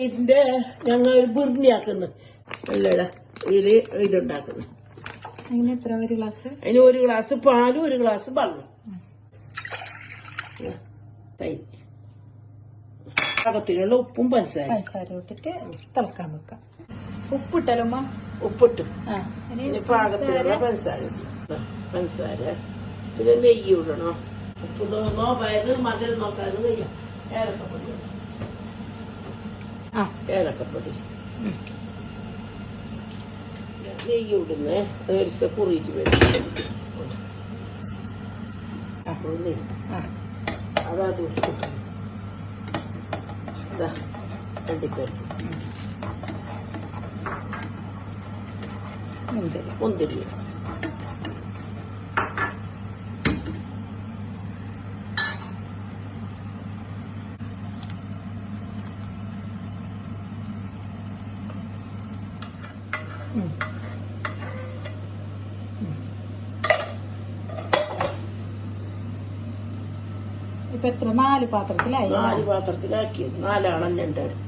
ഇതിന്റെ ഞങ്ങൾ ബിർണിയാക്കുന്നു അല്ലട ഇതില് ഇതുണ്ടാക്കുന്നു. അതിന് എത്ര ഒരു ഗ്ലാസ്? അതിന് ഒരു ഗ്ലാസ് പാലും ഒരു ഗ്ലാസ് വെള്ളം തൈര് പാകത്തിനുള്ള ഉപ്പും പഞ്ചസാര ഇട്ടിട്ട് തിളക്കാൻ വെക്കാം. ഉപ്പിട്ടല്ലുമ്മ? ഉപ്പിട്ട് പാകത്തിലുള്ള പഞ്ചസാര പിന്നെ നെയ്യ് ഇടണം. ഉപ്പ് നോക്കായത് മധുരം നോക്കാതെ നെയ്യ ഏലക്കപ്പൊടി ഏലക്കപ്പൊടി നെയ്യ് ഇടുന്നേ ഒരു കുറിയിട്ട് വരും. അതാ ദൂഷിട്ടു അതാ അണ്ടിപ്പരിപ്പ് മുന്തിരി ഇപ്പൊ എത്ര? 4 പാത്രത്തിലായി. 4 പാത്രത്തിലാക്കിയത് 4 ആളെന്നെ ഉണ്ടായിരുന്നു.